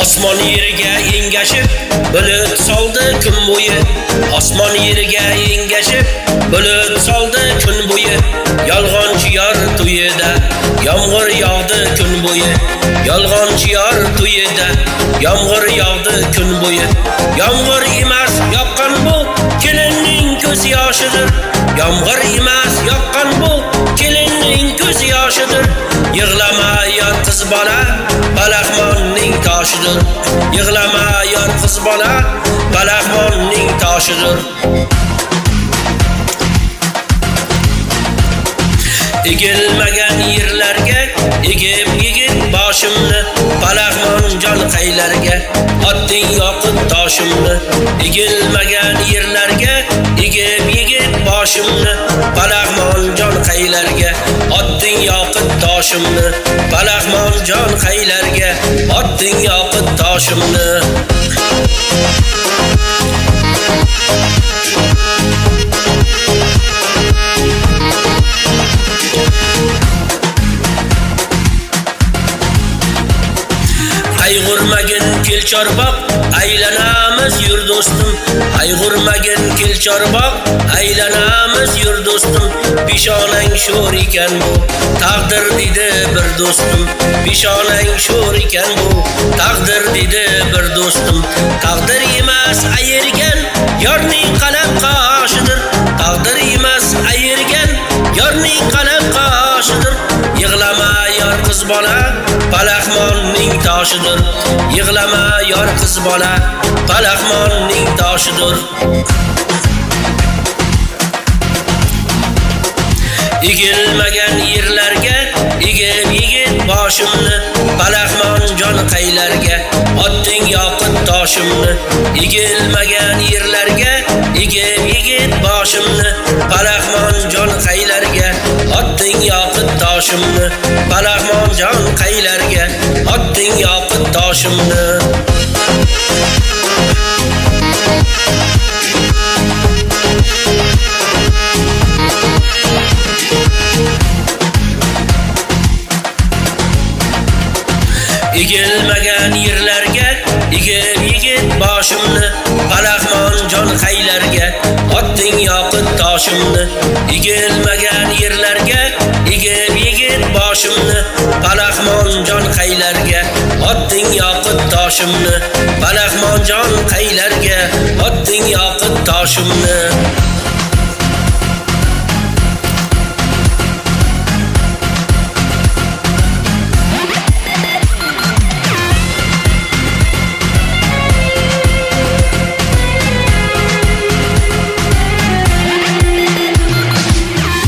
Osmon yerga engashib, bulut soldi kun bo'yi. Osmon yerga engashib, bulut soldi kun bo'yi. Yolg'onchi yor to'yida, yomg'ir yog'di kun bo'yi. Yolg'onchi yor to'yida, yomg'ir yog'di kun bo'yi. Yomg'ir emas yoqqan bu, kelinning ko'z yoshidir. Yomg'ir emas yoqqan bu, kelinning ko'z yoshidir. Yig'lama yor qiz bola, Balaxmonning toshidir. Yig'lama yor qiz bola, Balaxmonning toshidir. Egilmagan yerlarga egib yigit boshimni, Balaxmon jon qaylarga otding yoqut toshimni. Egilmagan yerlarga egib yigit boshimni, Balaxmon jon qaylarga otding yoqut toshimni. Balaxmon jon qaylarga otding yoqut toshimni. Qayg'urmagin kel chorbaq, aylanamiz yur do'stim. Qayg'urmagin kel chorbaq, aylanamiz yur do'stim. Peshonang sho'r ekan bu, taqdir dedi bir do'stim. Peshonang sho'r ekan bu, taqdir dedi bir do'stim. Taqdir emas ayirgan, yorning qalam qoshidir. Taqdir emas ayirgan, yorning qalam qoshidir. Yig'lama yor qiz bola, Balaxmonning toshidir. Yig'lama yor qiz bola, Balaxmonning toshidir. Egilmagan yerlarga egib yigit boshimni, Balaxmon jon qaylarga otding yoqut toshimni. Egilmagan yerlarga egib yigit boshimni, Balaxmon jon qaylarga otding yoqut toshimni. Balaxmon jon qaylarga otding yoqut toshimni. Egilmagan yerlarga egib yigit boshimni, Balaxmon jon qaylarga otding yoqut toshimni. Egilmagan yerlarga egib yigit boshimni, Balaxmon jon qaylarga otding yoqut toshimni. Balaxmon jon qaylarga otding yoqut toshimni.